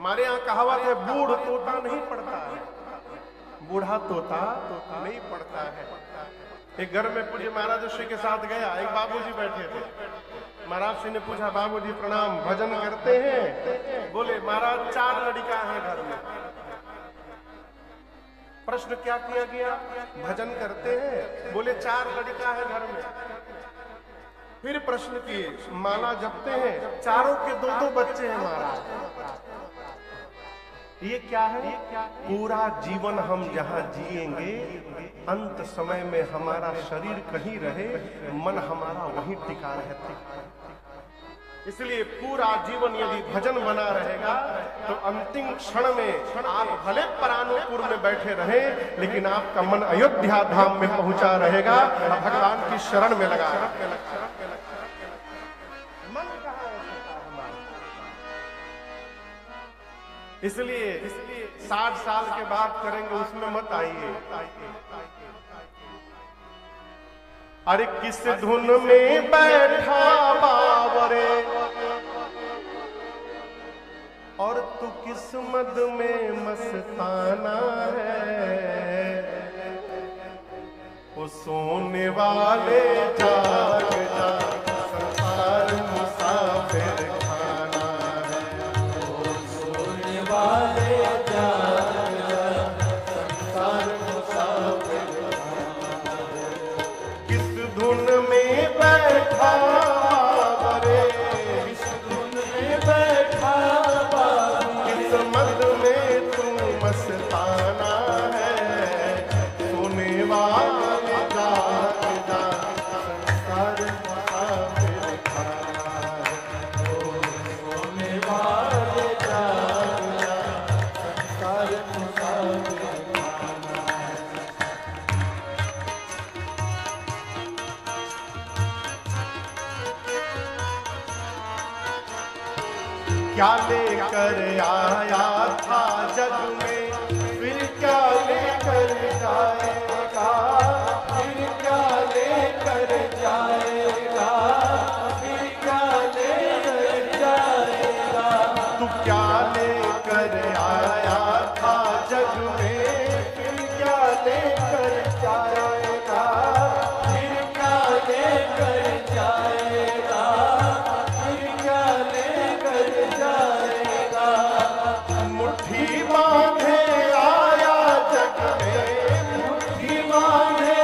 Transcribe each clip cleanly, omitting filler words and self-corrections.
हमारे यहाँ कहावत है, बूढ़ तोता नहीं पढ़ता है, बूढ़ा तोता नहीं पढ़ता है। एक घर में पूज्य महाराज श्री के साथ गया, एक बाबूजी बैठे थे। महाराज श्री ने पूछा, बाबूजी प्रणाम, भजन करते हैं? बोले महाराज 4 लड़का है घर में। प्रश्न क्या किया गया? भजन करते हैं? बोले 4 लड़का है घर में। फिर प्रश्न किए, माला जपते हैं? चारों के 2-2 बच्चे हैं महाराज। ये क्या है? पूरा जीवन हम जहां जिएंगे, अंत समय में हमारा शरीर कहीं रहे, मन हमारा वहीं टिका रहता। इसलिए पूरा जीवन यदि भजन बना रहेगा तो अंतिम क्षण में आप भले परानुपुर में बैठे रहें, लेकिन आपका मन अयोध्या धाम में पहुंचा रहेगा, भगवान की शरण में लगा। मन कहाँ है हमारा? इसलिए 60 साल के बाद करेंगे, उसमें मत आइए। अरे किस धुन में बैठा बावरे, और तू किस मद में मस्ताना है। वो सोने वाले जाग जा, संसार मुसाफिर खाना है। वो सोने वाले जाग जा, संसार मुसाफिर खाना है। किस धुन में बैठा बावरे, किस धुन में बैठा बावरे, किस मद में तू मस्ताना है। सोने वाले क्या लेकर आया था जग में, फिर क्या लेकर जाएगा, फिर क्या लेकर जाएगा, फिर क्या लेकर जाएगा। तू क्या लेकर आया था जग में, फिर क्या लेकर जाएगा, फिर क्या लेकर जाएगा, फिर क्या लेकर जाएगा। मुट्ठी बांधे आया जग में, मुट्ठी बांधे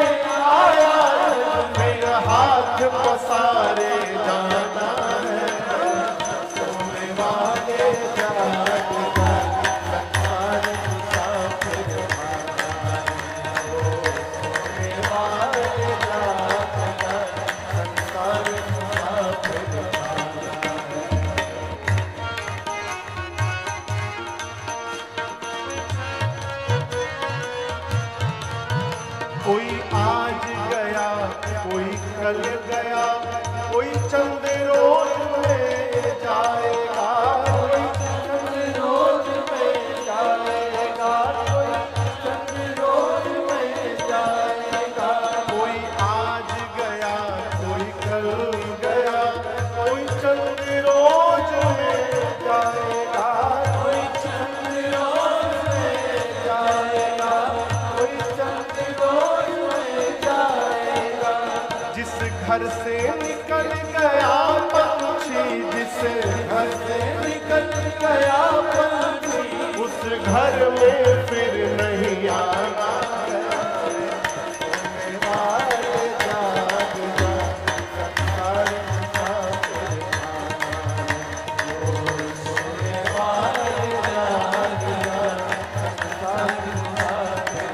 आया जग में, हाथ पसारे जाना है। सोने वाले जाग जा, संसार मुसाफिर खाना है। सोने वाले जाग जा, संसार मुसाफिर खाना है। कोई आज गया, कोई कल गया, कोई चंद रोज में जाएगा, कोई चंद रोज में जाएगा, कोई चंद रोज में जाएगा। कोई आज गया, कोई कल गया, कोई चंद रोज में जाएगा, कोई चंद रोज में जाएगा, कोई चंद रोज में जाएगा। जिस घर से निकल गया पंछी, जिस घर से निकल गया पंछी, उस घर में फिर नहीं आना है। सोने वाले जाग जा, संसार मुसाफिर खाना है। सोने वाले जाग जा, संसार मुसाफिर खाना है।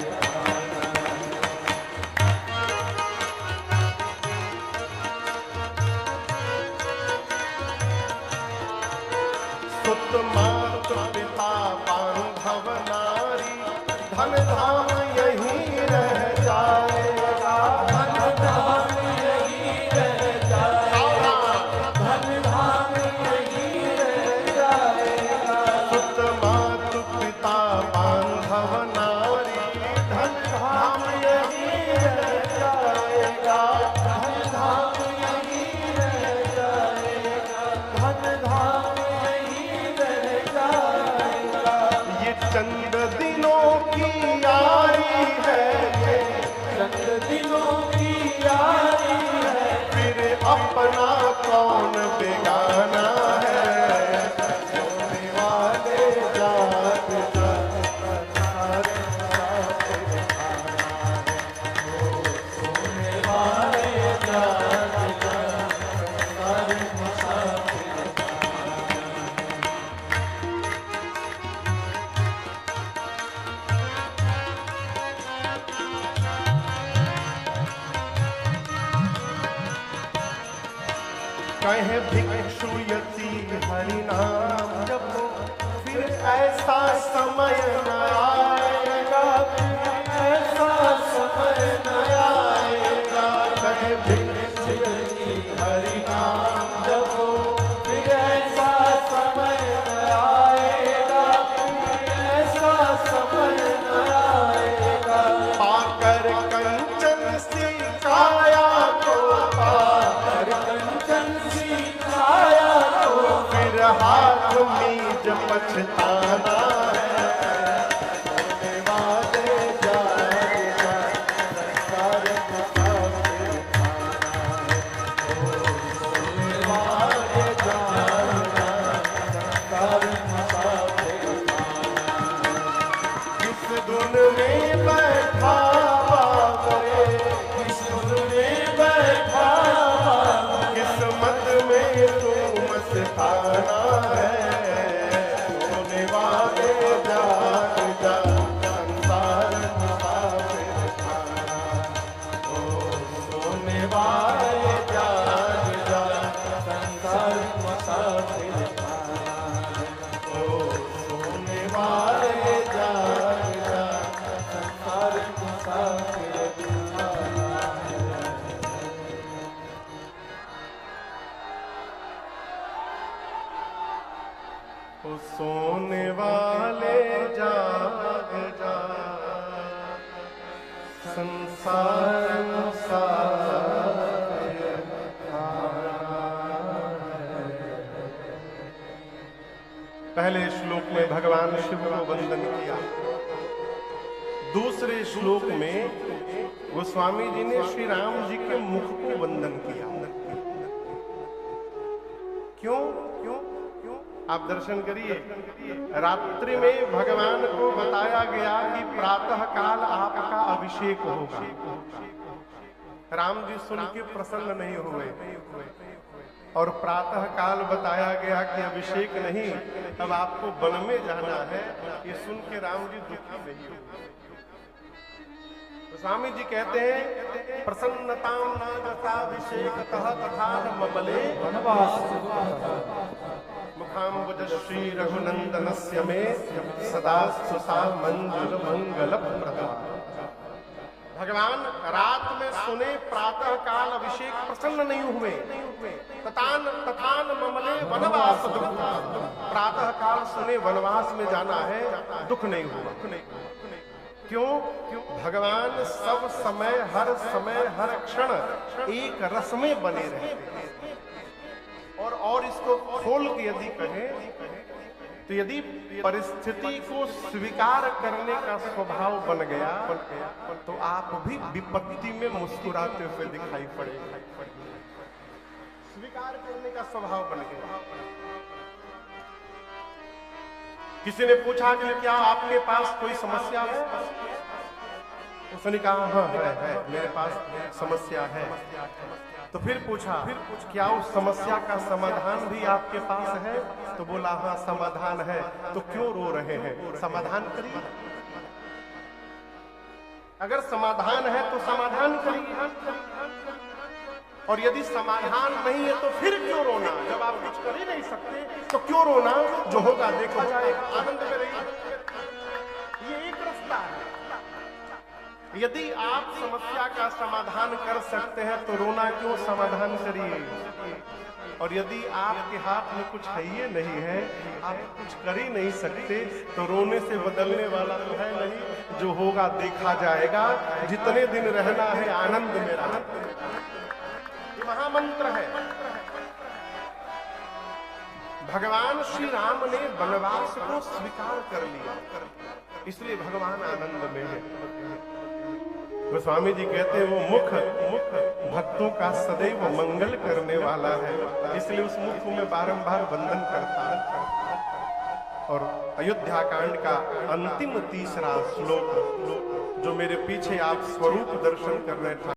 सुत मात पिता बांधव नारी, धन धाम यहीं रह जाएगा, धन धाम यहीं रह जाएगा, धन धाम यहीं रह जाएगा। सुत मात पिता बांधव नारी, धन धाम यहीं रह जाएगा, धन धाम यहीं रह जाएगा, धन धाम यहीं रह जाएगा। चंद दिनों की यारी है ये, चंद दिनों की यारी है, फिर अपना कौन बेगाना है। सोने वाले जाग जाग सारे मुसाफिर खाना है, सोने वाले जाग जाग सारे मुसाफिर कहे भिक्षु यति हरि नाम जपो, फिर ऐसा समय न आएगा, ऐसा समय न आएगा। कहे भिक्षु यति हरि नाम जपो, फिर ऐसा समय न आएगा, ऐसा समय न आएगा। पाकर कंचन सी काया को, पाकर कंचन सी काया को, फिर हाथ मीज पछताना है। सोने वाले जाग जाग सारे मुसाफिर खाना है, सोने वाले जाग जाग सारे मुसाफिर खाना है। किस धुन में बैठा बाबरे, किस धुन में बैठा किस्मत में तू मस्ताना है। सोने वाले जाग जाग संसार मुसाफिर खाना, ओ सोने वाले जाग जाग संसार मुसाफिर खाना है, ओ सोने वाले जाग जाग संसार मुसाफिर खाना है। ओ सोने वाले जाग जाग संसार मुसाफिर खाना है। पहले श्लोक में भगवान शिव को वंदन किया, दूसरे श्लोक में गोस्वामी जी ने श्री राम जी के मुख को वंदन किया। क्यों क्यों क्यों आप दर्शन करिए। रात्रि में भगवान को बताया गया कि प्रातः काल आपका अभिषेक होगा। राम जी सुन के प्रसन्न नहीं हुए और प्रातः काल बताया गया कि अभिषेक नहीं, अब आपको वन में जाना है। ये सुन के राम जी दुखी नहीं हुए। तो स्वामी जी कहते हैं प्रसन्नताम न जसाभिषेक तथा न ममले वनवास मुखाम्बुज श्री रघुनंदनस्य में सदा सुसा मंजुल मंगल प्रदा। भगवान रात में सुने प्रातः काल अभिषेक प्रसन्न नहीं हुए। तथान ममले वनवास दुख, प्रातः काल सुने वनवास में जाना है, दुख नहीं हुआ। क्यों? भगवान सब समय हर क्षण एक रस में बने रहते हैं। और इसको खोल के यदि कहें तो यदि परिस्थिति को स्वीकार करने का स्वभाव बन गया तो आप भी विपत्ति में मुस्कुराते हुए दिखाई पड़ेगा। स्वीकार करने का स्वभाव बन गया। किसी ने पूछा कि क्या आपके पास कोई समस्या है? उसने कहा हाँ है, मेरे पास समस्या है। तो फिर पूछा क्या उस समस्या का समाधान भी आपके पास है? तो बोला हाँ समाधान है। तो क्यों रो रहे हैं? समाधान करिए। अगर समाधान है तो समाधान करिए, और यदि समाधान नहीं है तो फिर क्यों रोना? जब आप कुछ कर ही नहीं सकते तो क्यों रोना? जो होगा देखा जाएगा, आनंद में रहिए। ये एक रास्ता है। यदि आप समस्या का समाधान कर सकते हैं तो रोना क्यों? समाधान करिए। और यदि आपके हाथ में कुछ है ही नहीं है, आप कुछ कर ही नहीं सकते, तो रोने से बदलने वाला तो है नहीं। जो होगा देखा जाएगा। जितने दिन रहना है आनंद में रहना, ये महामंत्र है। भगवान श्री राम ने वनवास को स्वीकार कर लिया, इसलिए भगवान आनंद में है। गोस्वामी जी कहते हैं वो मुख भक्तों का सदैव मंगल करने वाला है, इसलिए उस मुख में बारंबार वंदन करता है। और अयोध्या कांड का अंतिम तीसरा श्लोक जो मेरे पीछे आप स्वरूप दर्शन कर रहे थे,